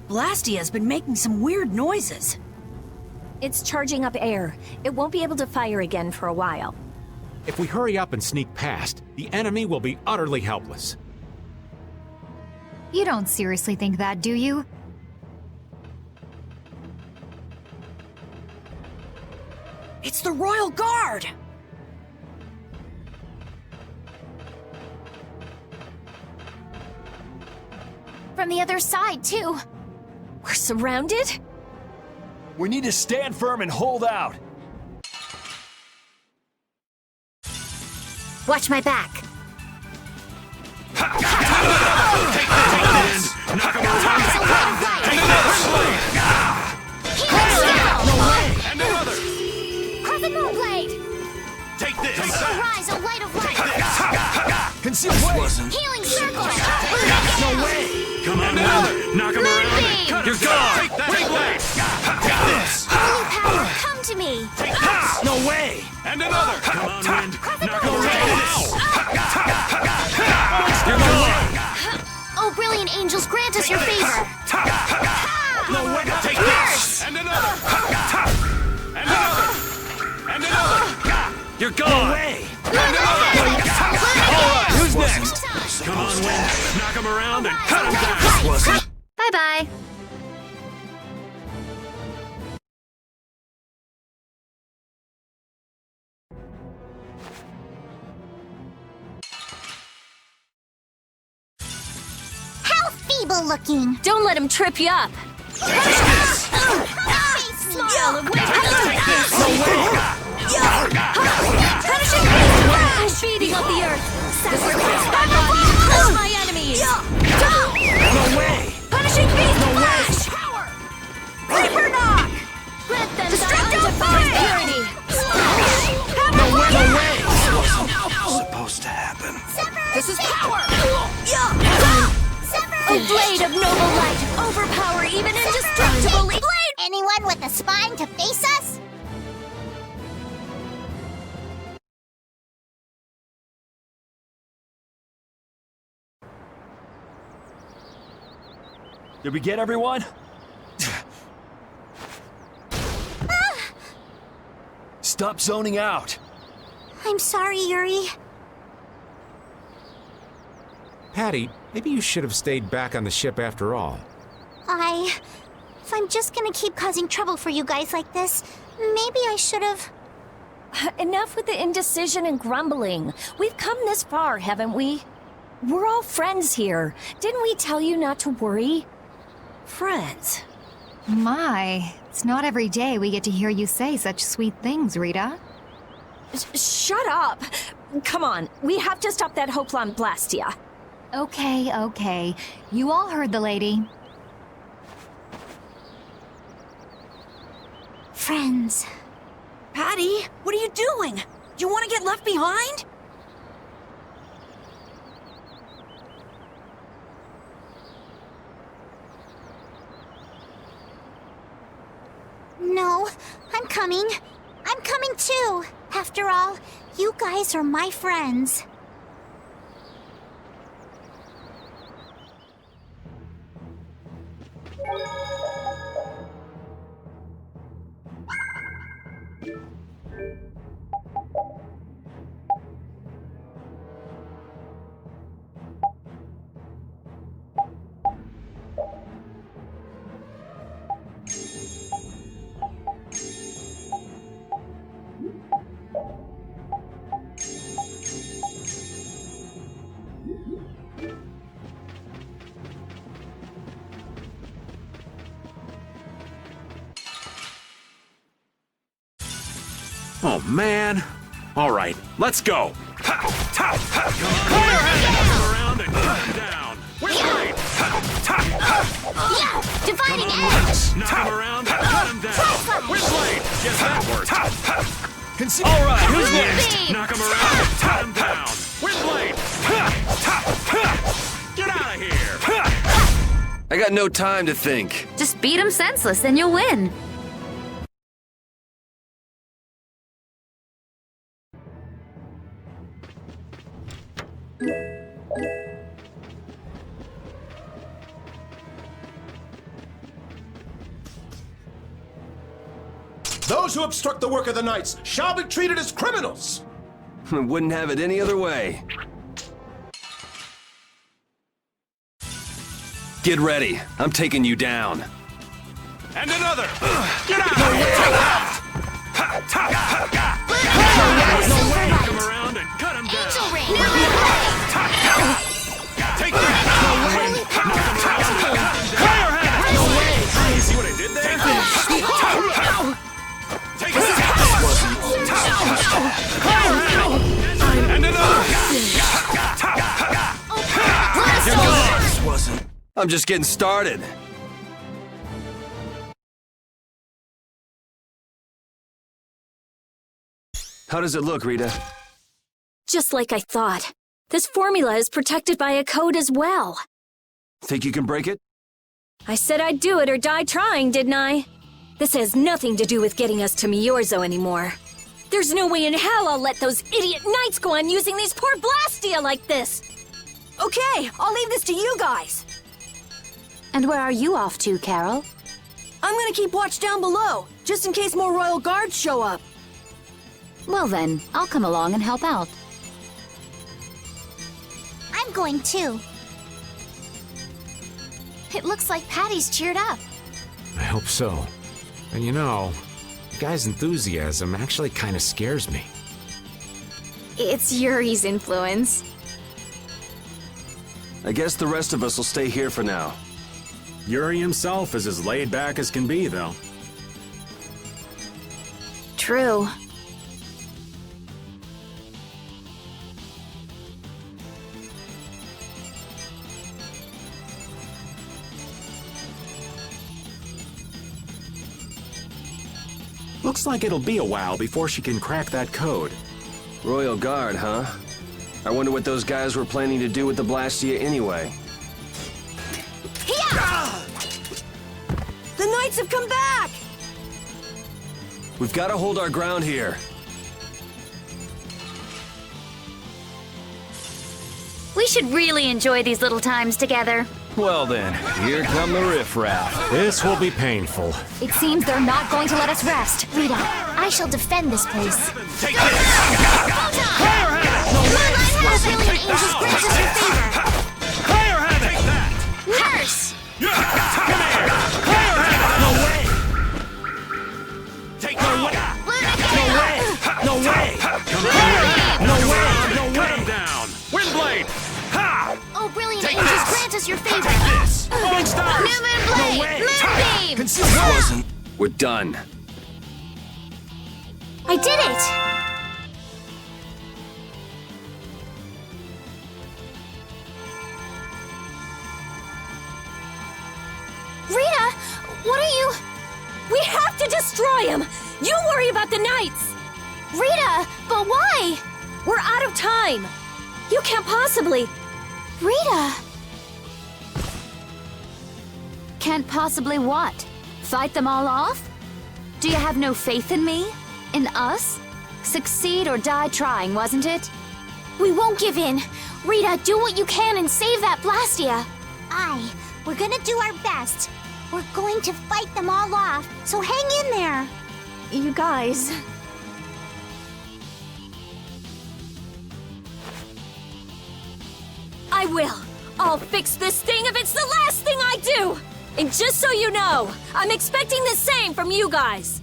Blastia has been making some weird noises. It's charging up air. It won't be able to fire again for a while. If we hurry up and sneak past, the enemy will be utterly helpless. You don't seriously think that, do you? It's the Royal Guard! From the other side, too. We're surrounded? We need to stand firm and hold out. Watch my back. And another! Crescent Moon Blade! Take this! Arise, a light of light! Conceal blade! Healing circle! No way! Come on, another! Knock him around! Moonbeam! Cut You're gone! Take that! Take blade! Take this! Holy power, come to me! Take this! No way! And another! Come on, wind! Knock him around! You're gone! Oh, brilliant angels, grant us your favor! No way! Take this! And another! And another! And another! You're gone! No way! And another! Alright, who's next? Come on, wind! Knock him around and cut him down! Bye-bye. How feeble looking! Don't let him trip you up! Smile of Punishing beast! Feeding of the earth! Sacrifice my body to crush my enemies! No way! Punishing beast! No way! Power! Reaper knock! Grant them the undefined purity! No way! No way! Supposed to happen. This is power! A blade of noble light! Overpower even indestructible blade! Anyone with a spine to face us? Did we get everyone? Stop zoning out. I'm sorry, Yuri. Patty, maybe you should have stayed back on the ship after all. If I'm just gonna keep causing trouble for you guys like this, maybe I should have... Enough with the indecision and grumbling. We've come this far, haven't we? We're all friends here. Didn't we tell you not to worry? Friends. My, it's not every day we get to hear you say such sweet things, Rita. Shut up! Come on, we have to stop that Alle Blastia. Okay, okay. You all heard the lady. Friends. Patty, what are you doing? You want to get left behind? No, I'm coming. I'm coming too. After all, you guys are my friends. Oh, man. All right, let's go. Come on, around and cut him down. With blade! Yeah! Dividing edge! Knock him around and cut him down. With blade! Yes, that worked. All right, who's next? Knock him around and cut him down. With blade! Get out of here! I got no time to think. Just beat him senseless and you'll win. Those who obstruct the work of the knights shall be treated as criminals! Wouldn't have it any other way. Get ready. I'm taking you down. And another! Get out! Take that! Come around and cut him down! Angel ring! Take that! Fire hand! No way! You see what I did there? Take this! Take this! Fire hand! And another! You're gone! This wasn't... I'm just getting started. How does it look, Rita? Just like I thought. This formula is protected by a code as well. Think you can break it? I said I'd do it or die trying, didn't I? This has nothing to do with getting us to Miorzo anymore. There's no way in hell I'll let those idiot knights go on using these poor Blastia like this! Okay, I'll leave this to you guys. And where are you off to, Carol? I'm gonna keep watch down below, just in case more royal guards show up. Well then, I'll come along and help out. I'm going too. It looks like Patty's cheered up. I hope so. And you know, the guy's enthusiasm actually kind of scares me. It's Yuri's influence. I guess the rest of us will stay here for now. Yuri himself is as laid back as can be, though. True. Looks like it'll be a while before she can crack that code. Royal Guard, huh? I wonder what those guys were planning to do with the Blastia anyway. The knights have come back! We've got to hold our ground here. We should really enjoy these little times together. Well then, here come the riffraff. This will be painful. It seems they're not going to let us rest. Rita, I shall defend this place. Take this! Fire hand! Has really an angel's grace in your favor. Fire hand! Take that! Nurse! Come here! Fire hand! No way! Take that! No way! Come on! No way! No way! Cut him down! Windblade! Ha! Oh, brilliant Take angels, this. grant us your favor. Take this! Big stars! Newman Blade! Moonbeam! This wasn't... We're done. I did it! Rita, what are you... We have to destroy him! You worry about the knights! Rita, but why? We're out of time! You can't possibly... Rita! Can't possibly what? Fight them all off? Do you have no faith in me? In us? Succeed or die trying, wasn't it? We won't give in. Rita, do what you can and save that Blastia. We're gonna do our best. We're going to fight them all off, so hang in there. You guys... I will! I'll fix this thing if it's the last thing I do! And just so you know, I'm expecting the same from you guys!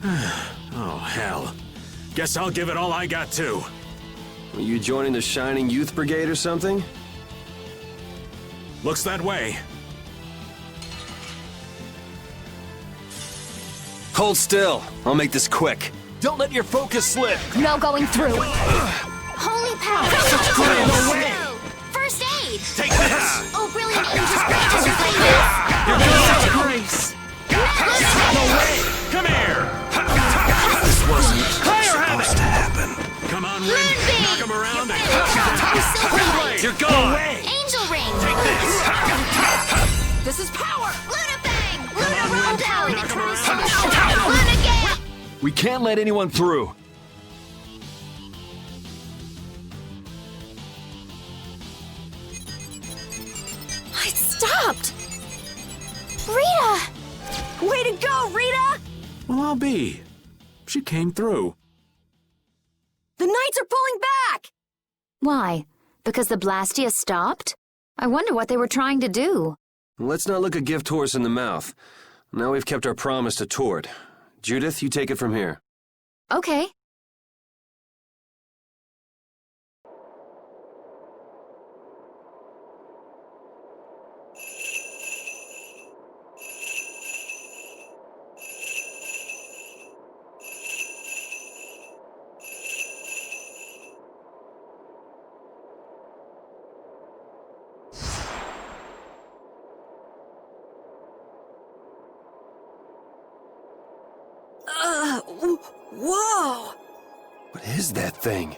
Oh, hell. Guess I'll give it all I got, too. Are you joining the Shining Youth Brigade or something? Looks that way. Hold still. I'll make this quick. Don't let your focus slip! No going through. Holy power! No way! First aid! Take this! Oh, brilliant angels, grant us your favor. You're going to grace! No way! Come here! This wasn't Fire hand! supposed to happen. Come on, Rin. Knock him around and Windblade! You're gone! Angel ring! Take this! This is power! Luna Fang! Luna roll power that turns to Luna Gale! We can't let anyone through. I stopped! Rita! Way to go, Rita! Well, I'll be. She came through. The Knights are pulling back! Why? Because the Blastia stopped? I wonder what they were trying to do. Let's not look a gift horse in the mouth. Now we've kept our promise to Tord. Judith, you take it from here. Okay. Whoa! What is that thing?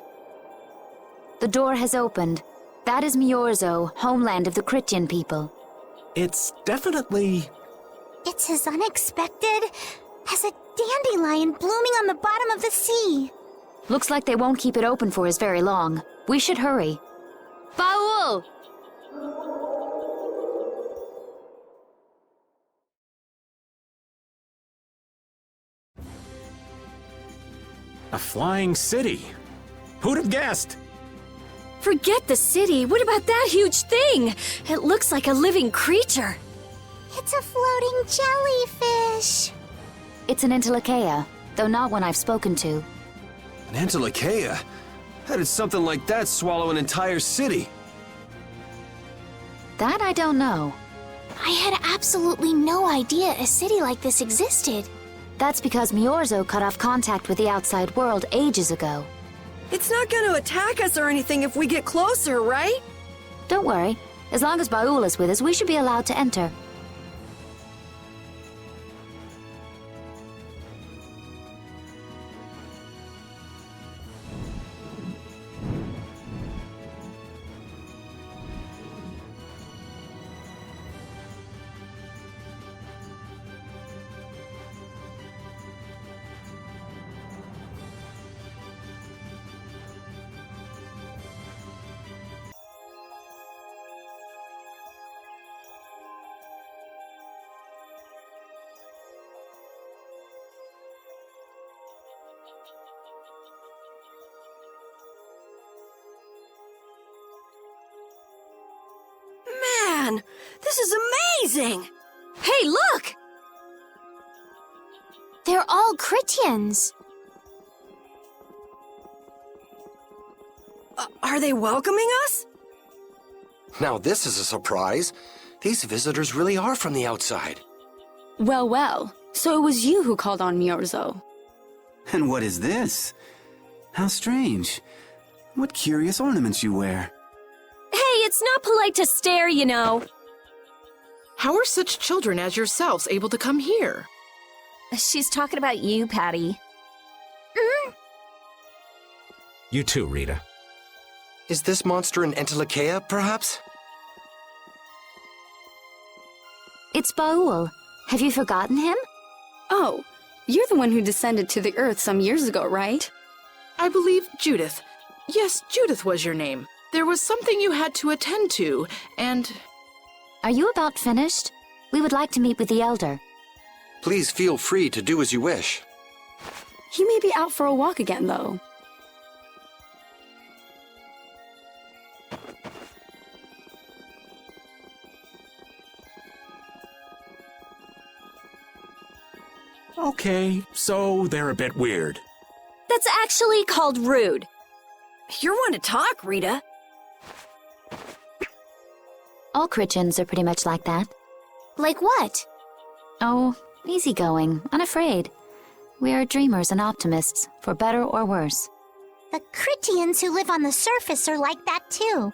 The door has opened. That is Miorzo, homeland of the Critian people. It's definitely... It's as unexpected as a dandelion blooming on the bottom of the sea. Looks like they won't keep it open for us very long. We should hurry. Baul! a flying city. Who'd have guessed? Forget the city. What about that huge thing? It looks like a living creature. It's a floating jellyfish. It's an Entelekea, though not one I've spoken to. An Entelekea? How did something like that swallow an entire city? That I don't know. I had absolutely no idea a city like this existed. That's because Miorzo cut off contact with the outside world ages ago. It's not gonna attack us or anything if we get closer, right? Don't worry. As long as Baul is with us, we should be allowed to enter. Man, this is amazing! Hey, look! They're all Critians. Are they welcoming us? Now this is a surprise. These visitors really are from the outside. Well, well. So it was you who called on Miorzo. And what is this? How strange. What curious ornaments you wear. Hey, it's not polite to stare, you know. How are such children as yourselves able to come here? She's talking about you, Patty. You too, Rita. Is this monster an Entelekea, perhaps? It's Baul. Have you forgotten him? Oh, you're the one who descended to the Earth some years ago, right? I believe Judith. Yes, Judith was your name. There was something you had to attend to, and... Are you about finished? We would like to meet with the Elder. Please feel free to do as you wish. He may be out for a walk again, though. Okay, so they're a bit weird. That's actually called rude. You're one to talk, Rita. All Critians are pretty much like that. Like what? Oh, easygoing, unafraid. We are dreamers and optimists, for better or worse. The Critians who live on the surface are like that too.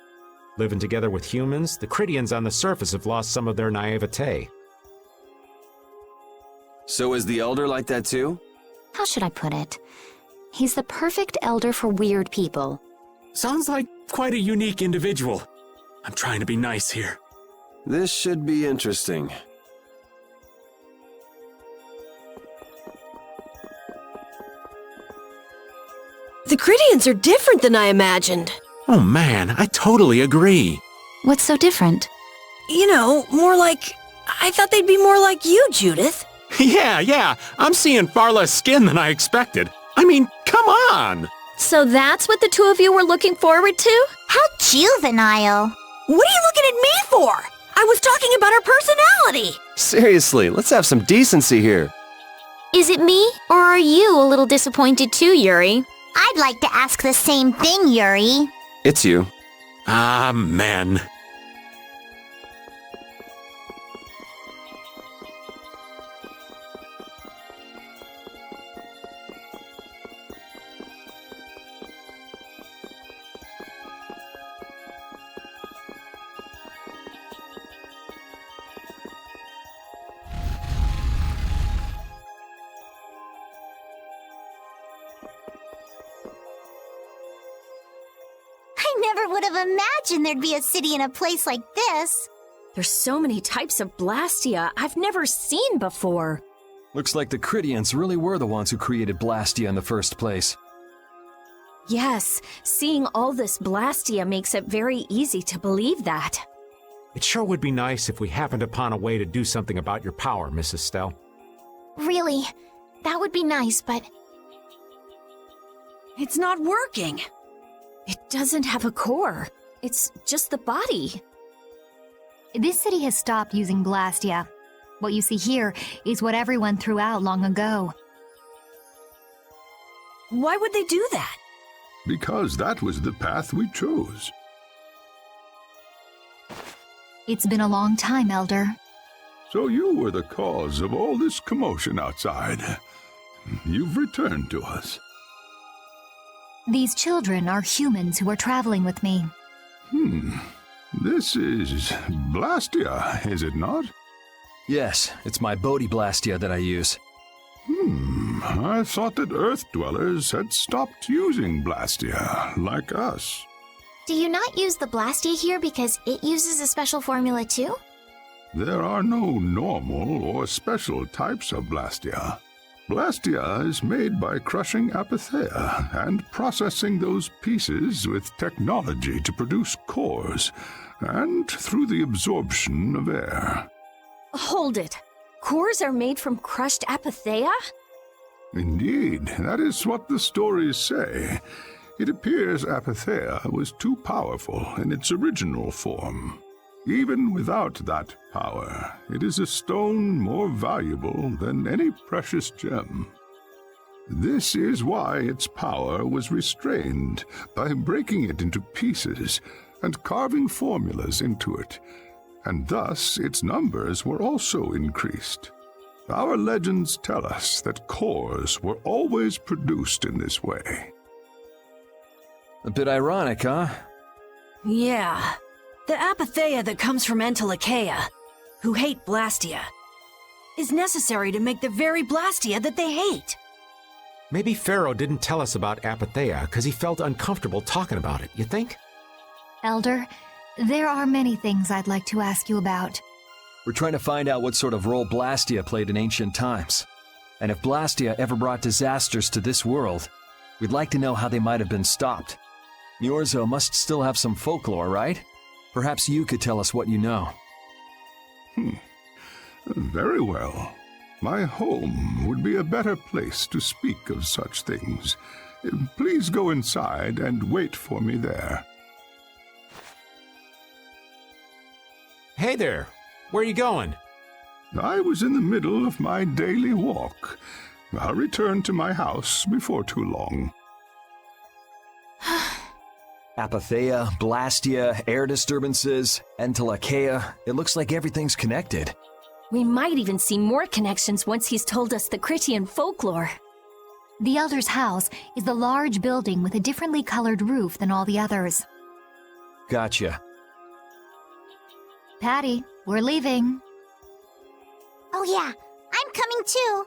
Living together with humans, the Critians on the surface have lost some of their naivete. So is the Elder like that too? How should I put it? He's the perfect elder for weird people. Sounds like quite a unique individual. I'm trying to be nice here. This should be interesting. The Critians are different than I imagined. Oh man, I totally agree. What's so different? You know, more like... I thought they'd be more like you, Judith. Yeah, I'm seeing far less skin than I expected. I mean, come on! So that's what the two of you were looking forward to? How juvenile. What are you looking at me for? I was talking about her personality. Seriously, let's have some decency here. Is it me, or are you a little disappointed too, Yuri? I'd like to ask the same thing, Yuri. It's you. Ah, man. I never would have imagined there'd be a city in a place like this. There's so many types of Blastia I've never seen before. Looks like the Critians really were the ones who created Blastia in the first place. Yes, seeing all this Blastia makes it very easy to believe that. It sure would be nice if we happened upon a way to do something about your power, Mrs. Stell. Really, that would be nice, but... It's not working. It doesn't have a core. It's just the body. This city has stopped using Blastia. What you see here is what everyone threw out long ago. Why would they do that? Because that was the path we chose. It's been a long time, Elder. So you were the cause of all this commotion outside. You've returned to us. These children are humans who are traveling with me. This is Blastia, is it not? Yes, it's my Bodhi-Blastia that I use. I thought that Earth dwellers had stopped using Blastia, like us. Do you not use the Blastia here because it uses a special formula too? There are no normal or special types of Blastia. Blastia is made by crushing Apatheia and processing those pieces with technology to produce cores, and through the absorption of air. Hold it. Cores are made from crushed Apatheia? Indeed, that is what the stories say. It appears Apatheia was too powerful in its original form. Even without that power, it is a stone more valuable than any precious gem. This is why its power was restrained by breaking it into pieces and carving formulas into it, and thus its numbers were also increased. Our legends tell us that cores were always produced in this way. A bit ironic, huh? Yeah. The Apatheia that comes from Aque-Blastia, who hate Blastia, is necessary to make the very Blastia that they hate. Maybe Pharaoh didn't tell us about Apatheia because he felt uncomfortable talking about it, you think? Elder, there are many things I'd like to ask you about. We're trying to find out what sort of role Blastia played in ancient times. And if Blastia ever brought disasters to this world, we'd like to know how they might have been stopped. Yorzo must still have some folklore, right? Perhaps you could tell us what you know. Very well. My home would be a better place to speak of such things. Please go inside and wait for me there. Hey there. Where are you going? I was in the middle of my daily walk. I'll return to my house before too long. Apatheia, Blastia, air disturbances, Entelecheia. It looks like everything's connected. We might even see more connections once he's told us the Critian folklore. The Elder's house is the large building with a differently colored roof than all the others. Gotcha. Patty, we're leaving. Oh yeah, I'm coming too.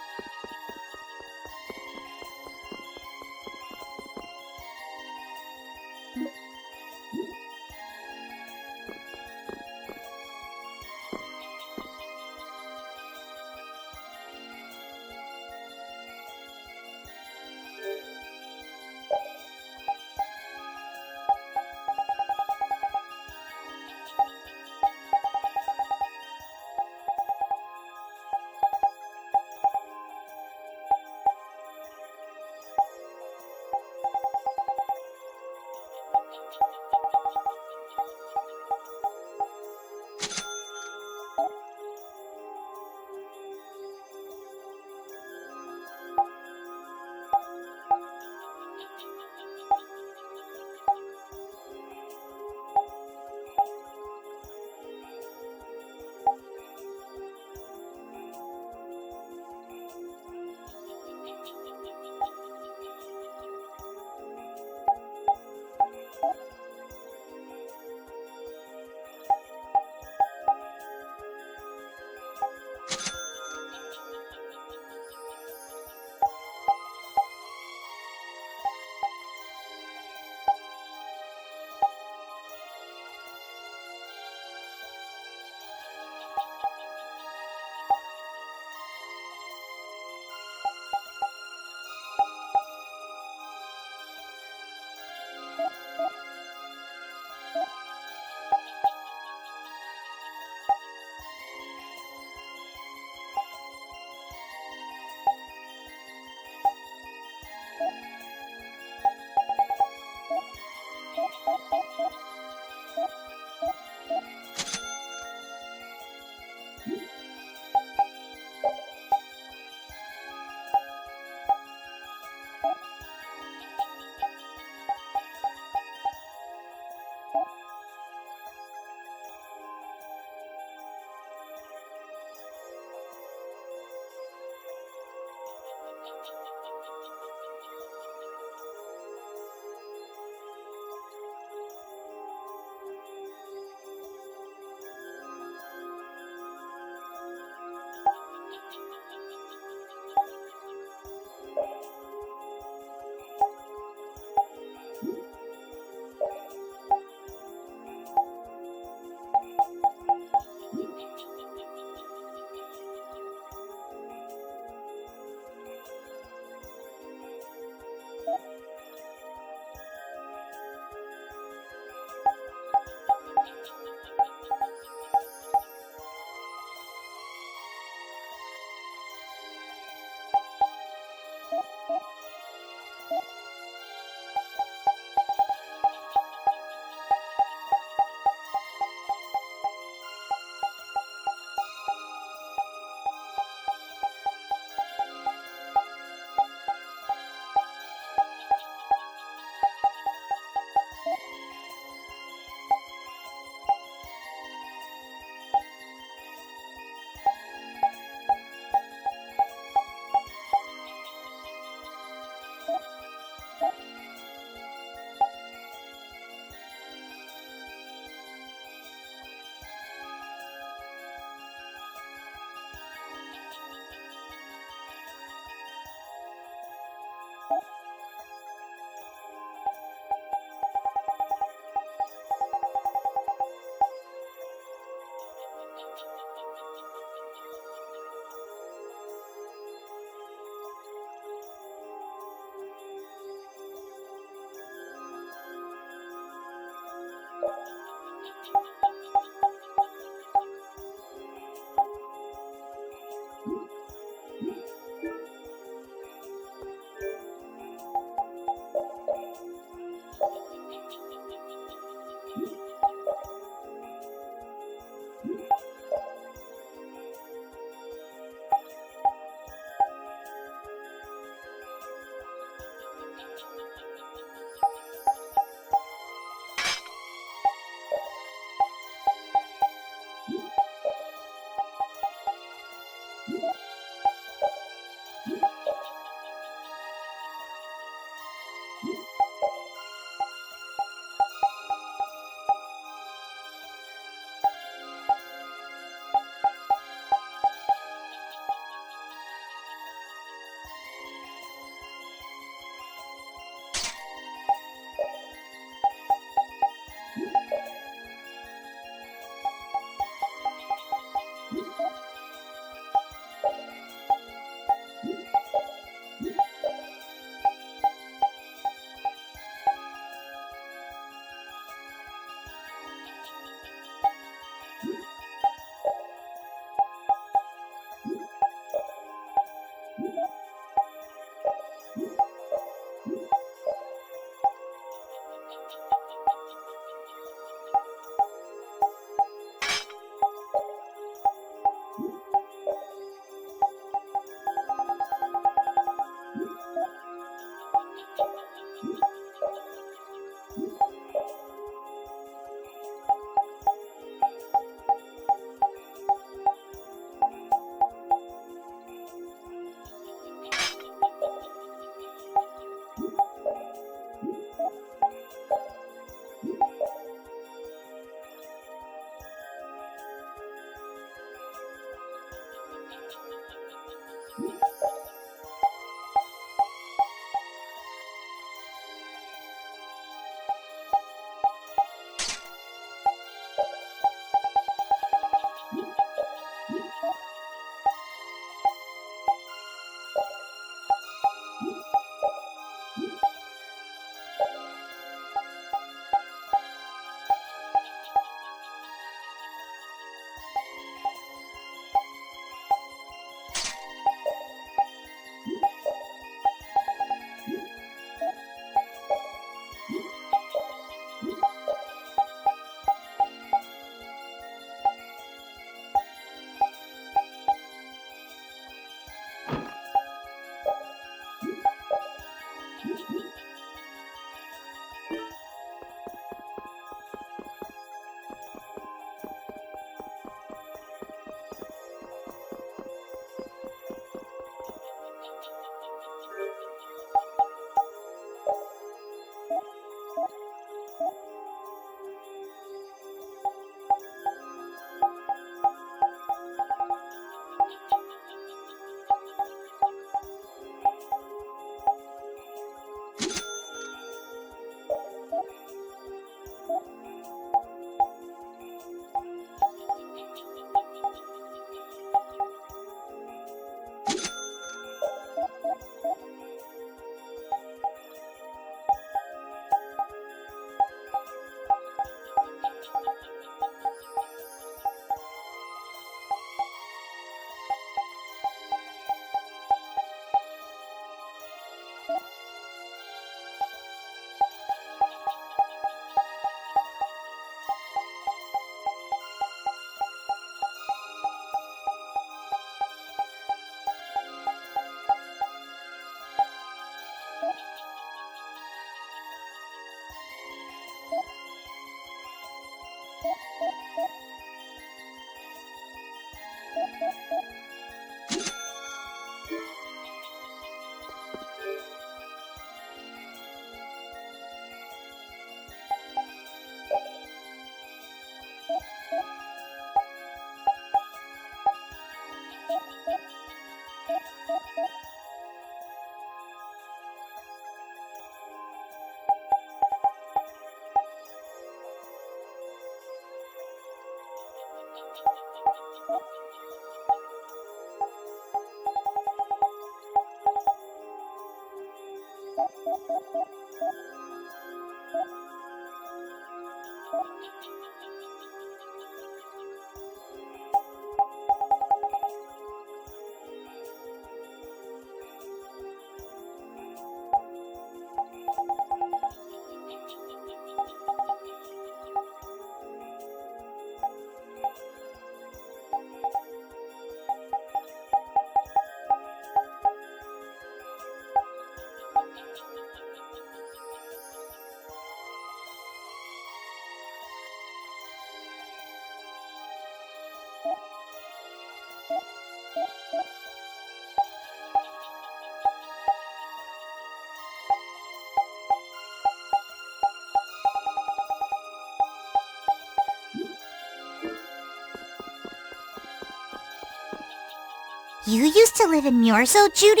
You used to live in Myorzo, Judy?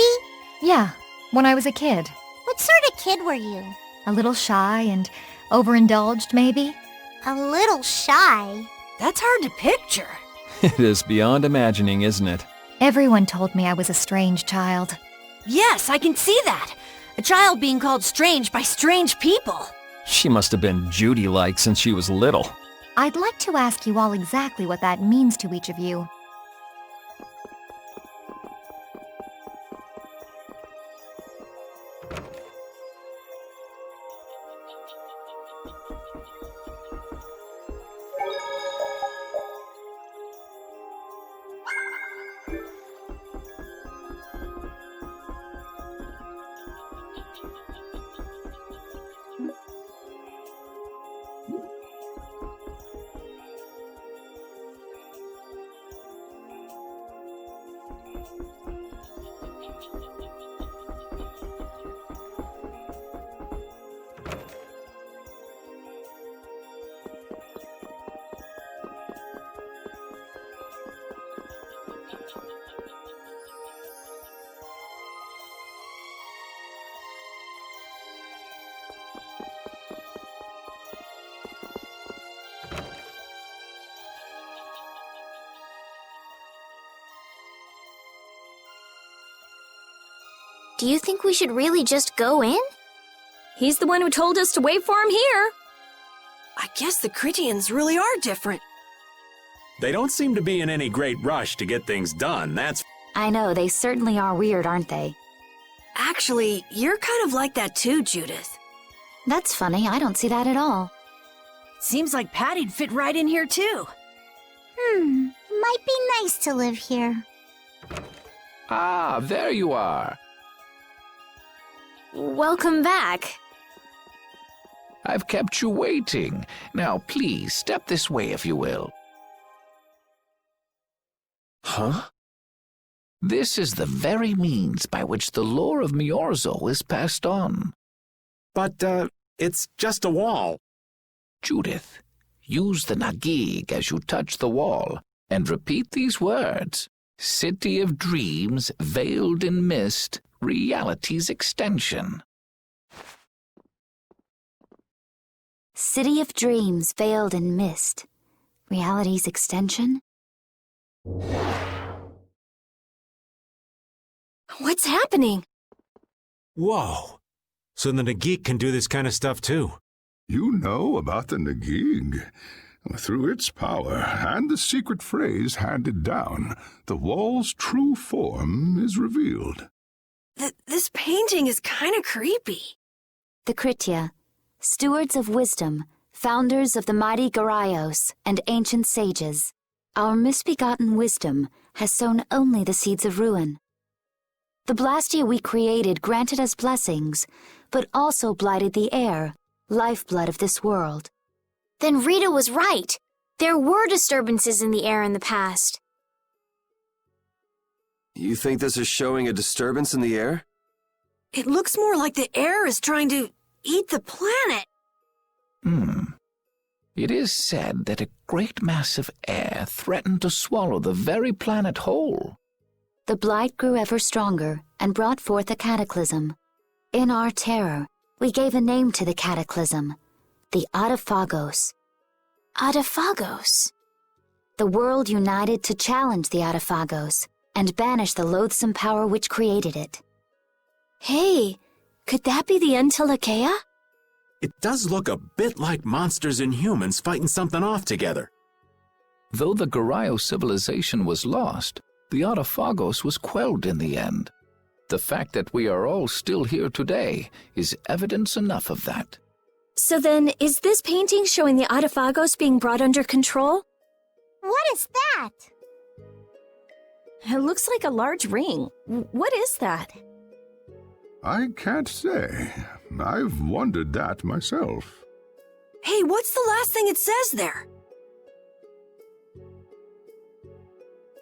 Yeah, when I was a kid. What sort of kid were you? A little shy and overindulged, maybe? A little shy? That's hard to picture. It is beyond imagining, isn't it? Everyone told me I was a strange child. Yes, I can see that. A child being called strange by strange people. She must have been Judy-like since she was little. I'd like to ask you all exactly what that means to each of you. Do you think we should really just go in? He's the one who told us to wait for him here. I guess the Critians really are different. They don't seem to be in any great rush to get things done, that's... I know, they certainly are weird, aren't they? Actually, you're kind of like that too, Judith. That's funny, I don't see that at all. Seems like Patty'd fit right in here too. Might be nice to live here. Ah, there you are. Welcome back. I've kept you waiting. Now, please, step this way if you will. Huh? This is the very means by which the lore of Myorzo is passed on. But, it's just a wall. Judith, use the Nagig as you touch the wall, and repeat these words. City of dreams, veiled in mist, reality's extension. City of dreams, veiled in mist, reality's extension? What's happening? Whoa. So the Nagik can do this kind of stuff too. You know about the Nagig. Through its power and the secret phrase handed down, the wall's true form is revealed. This painting is kind of creepy. The Kritya, stewards of wisdom, founders of the mighty Garaios and ancient sages, our misbegotten wisdom has sown only the seeds of ruin. The Blastia we created granted us blessings, but also blighted the air, lifeblood of this world. Then Rita was right. There were disturbances in the air in the past. You think this is showing a disturbance in the air? It looks more like the air is trying to eat the planet. It is said that a great mass of air threatened to swallow the very planet whole. The blight grew ever stronger and brought forth a cataclysm. In our terror, we gave a name to the cataclysm, the Aque-Blastia. Aque-Blastia? The world united to challenge the Aque-Blastia and banish the loathsome power which created it. Hey, could that be the end to Aque? It does look a bit like monsters and humans fighting something off together. Though the Garayo civilization was lost, the Aque-Blastia was quelled in the end. The fact that we are all still here today is evidence enough of that. So then, is this painting showing the Aque-Blastia being brought under control? What is that? It looks like a large ring. What is that? I can't say. I've wondered that myself. Hey, what's the last thing it says there?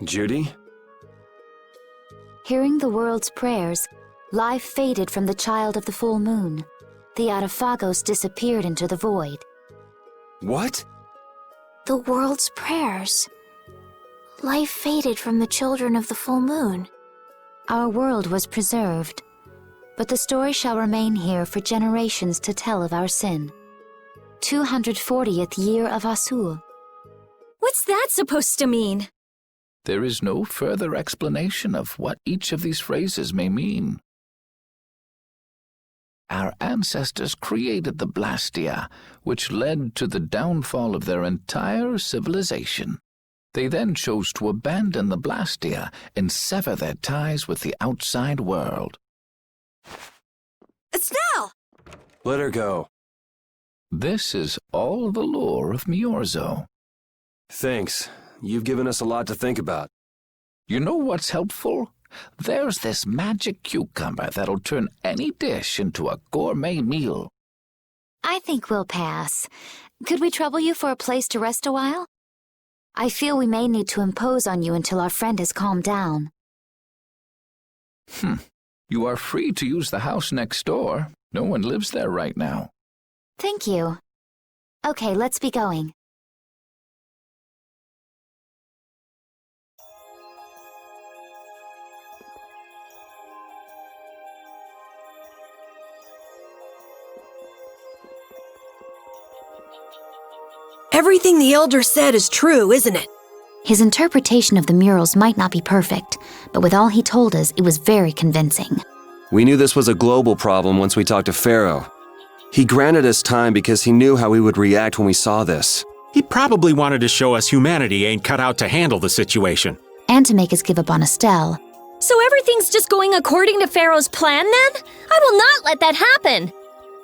Judy? Hearing the world's prayers, life faded from the child of the full moon. The Aque-Blastia disappeared into the void. What? The world's prayers. Life faded from the children of the full moon. Our world was preserved, but the story shall remain here for generations to tell of our sin. 240th year of Asul. What's that supposed to mean? There is no further explanation of what each of these phrases may mean. Our ancestors created the Blastia, which led to the downfall of their entire civilization. They then chose to abandon the Blastia and sever their ties with the outside world. Estelle! Let her go. This is all the lore of Miorzo. Thanks. You've given us a lot to think about. You know what's helpful? There's this magic cucumber that'll turn any dish into a gourmet meal. I think we'll pass. Could we trouble you for a place to rest a while? I feel we may need to impose on you until our friend has calmed down. You are free to use the house next door. No one lives there right now. Thank you. Okay, let's be going. Everything the Elder said is true, isn't it? His interpretation of the murals might not be perfect, but with all he told us, it was very convincing. We knew this was a global problem once we talked to Pharaoh. He granted us time because he knew how we would react when we saw this. He probably wanted to show us humanity ain't cut out to handle the situation. And to make us give up on Estelle. So everything's just going according to Pharaoh's plan then? I will not let that happen!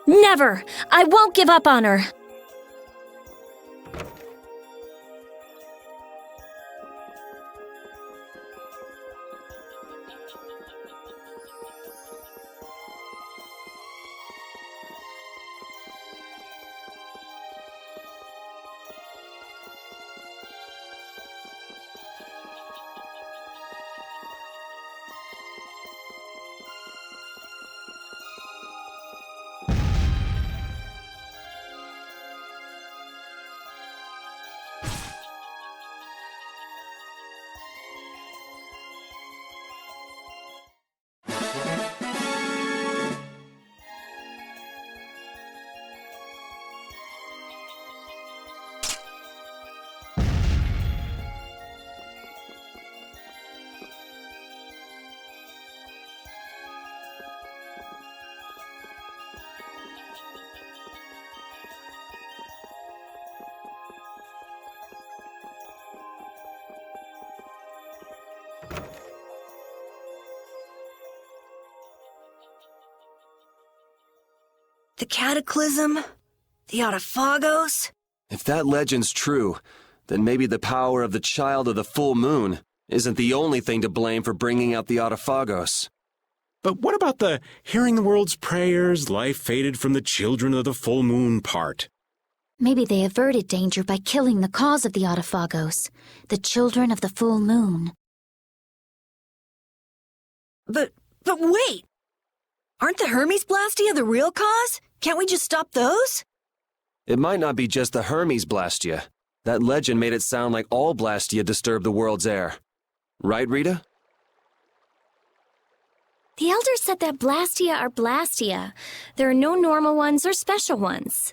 Never! I won't give up on her. The Cataclysm? The Aque-Blastia? If that legend's true, then maybe the power of the child of the full moon isn't the only thing to blame for bringing out the Aque-Blastia. But what about the hearing the world's prayers, life faded from the children of the full moon part? Maybe they averted danger by killing the cause of the Autophagos, the children of the full moon. But wait! Aren't the Blastia the real cause? Can't we just stop those? It might not be just the Blastia. That legend made it sound like all Blastia disturb the world's air. Right, Rita? The elders said that Blastia are Blastia. There are no normal ones or special ones.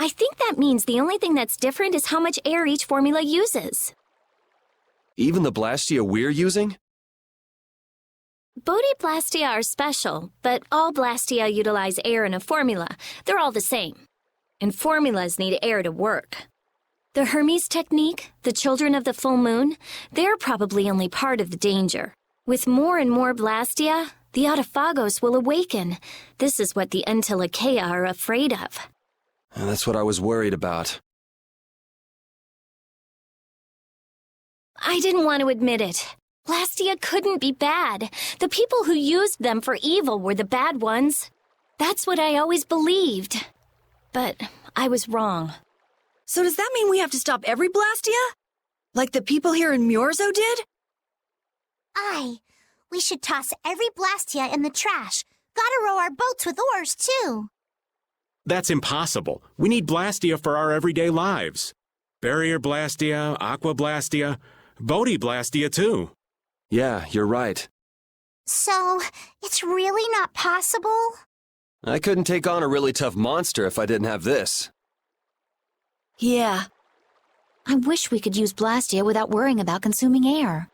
I think that means the only thing that's different is how much air each formula uses. Even the Blastia we're using? Bodhi-Blastia are special, but all Blastia utilize air in a formula. They're all the same. And formulas need air to work. The Hermes technique, the children of the full moon, they're probably only part of the danger. With more and more Blastia, the Autophagos will awaken. This is what the Aque are afraid of. And that's what I was worried about. I didn't want to admit it. Blastia couldn't be bad. The people who used them for evil were the bad ones. That's what I always believed. But I was wrong. So does that mean we have to stop every Blastia? Like the people here in Myorzo did? Aye. We should toss every Blastia in the trash. Gotta row our boats with oars, too. That's impossible. We need Blastia for our everyday lives. Barriere-Blastia, Aque-Blastia, Bodhi-Blastia too. Yeah, you're right. So, it's really not possible? I couldn't take on a really tough monster if I didn't have this. Yeah. I wish we could use Blastia without worrying about consuming air.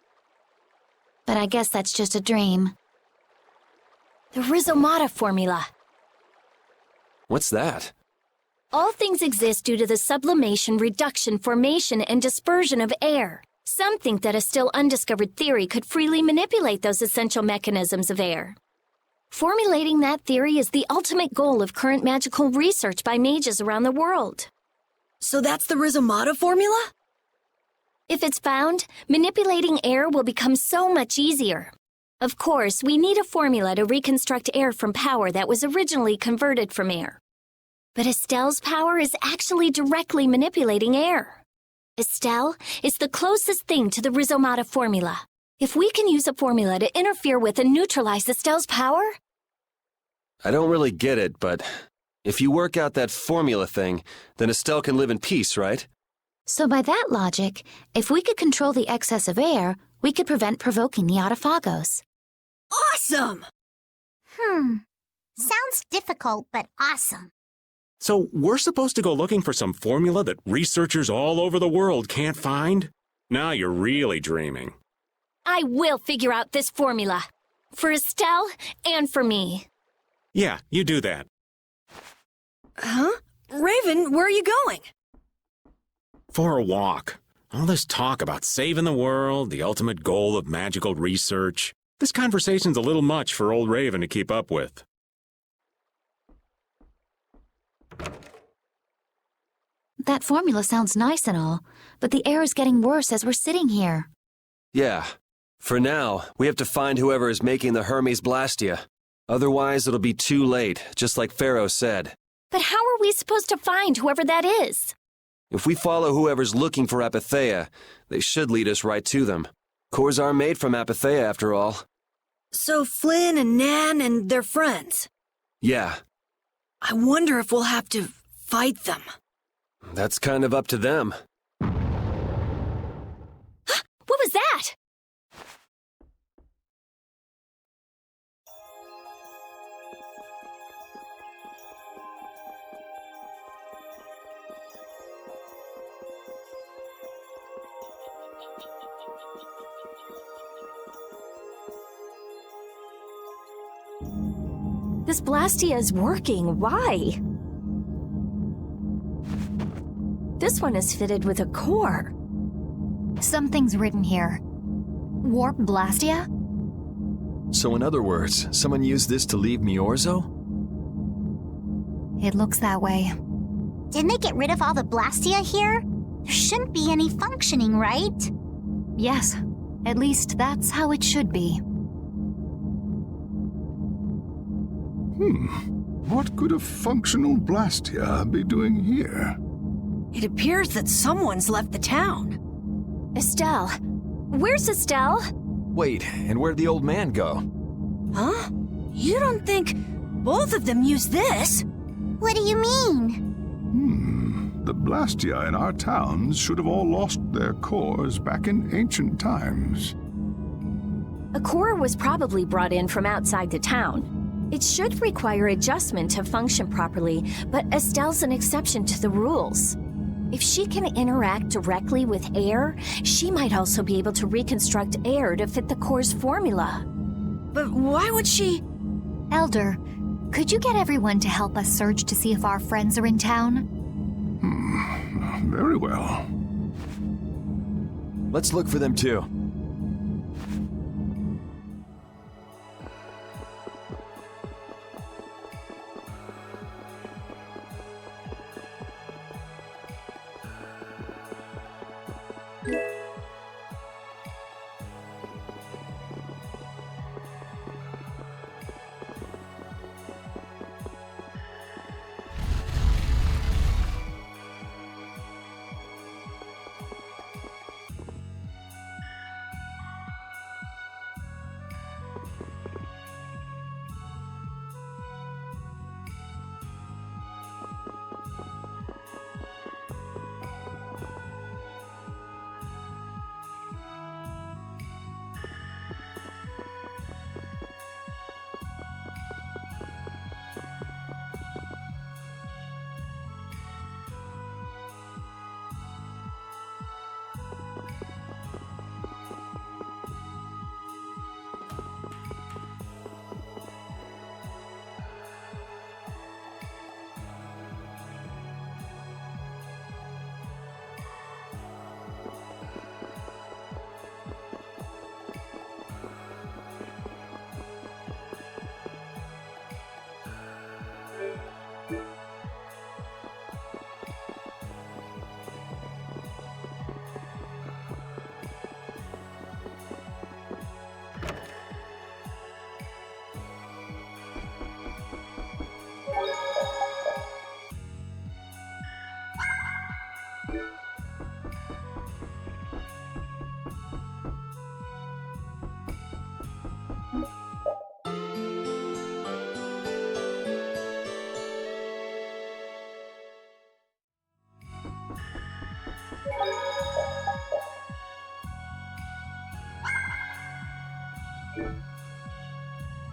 But I guess that's just a dream. The Rhizomata formula. What's that? All things exist due to the sublimation, reduction, formation, and dispersion of air. Some think that a still undiscovered theory could freely manipulate those essential mechanisms of air. Formulating that theory is the ultimate goal of current magical research by mages around the world. So that's the Rhizomata formula? If it's found, manipulating air will become so much easier. Of course, we need a formula to reconstruct air from power that was originally converted from air. But Estelle's power is actually directly manipulating air. Estelle is the closest thing to the Rhizomata formula. If we can use a formula to interfere with and neutralize Estelle's power... I don't really get it, but if you work out that formula thing, then Estelle can live in peace, right? So by that logic, if we could control the excess of air, we could prevent provoking the Autophagos. Awesome! Sounds difficult, but awesome. So we're supposed to go looking for some formula that researchers all over the world can't find? Now you're really dreaming. I will figure out this formula. For Estelle and for me. Yeah, you do that. Huh? Raven, where are you going? For a walk. All this talk about saving the world, the ultimate goal of magical research. This conversation's a little much for old Raven to keep up with. That formula sounds nice and all, but the air is getting worse as we're sitting here. Yeah. For now, we have to find whoever is making the Blastia. Otherwise, it'll be too late, just like Pharaoh said. But how are we supposed to find whoever that is? If we follow whoever's looking for Apatheia, they should lead us right to them. Cores are made from Apatheia, after all. So Flynn and Nan and their friends? Yeah. I wonder if we'll have to fight them. That's kind of up to them. What was that? This Blastia is working. Why? This one is fitted with a core. Something's written here. Warp Blastia? So in other words, someone used this to leave Myorzo? It looks that way. Didn't they get rid of all the Blastia here? There shouldn't be any functioning, right? Yes. At least that's how it should be. What could a functional Blastia be doing here? It appears that someone's left the town. Estelle. Where's Estelle? Wait, and where'd the old man go? Huh? You don't think both of them used this? What do you mean? The Blastia in our towns should have all lost their cores back in ancient times. A core was probably brought in from outside the town. It should require adjustment to function properly, but Estelle's an exception to the rules. If she can interact directly with air, she might also be able to reconstruct air to fit the core's formula. But why would she... Elder, could you get everyone to help us search to see if our friends are in town? Very well. Let's look for them too.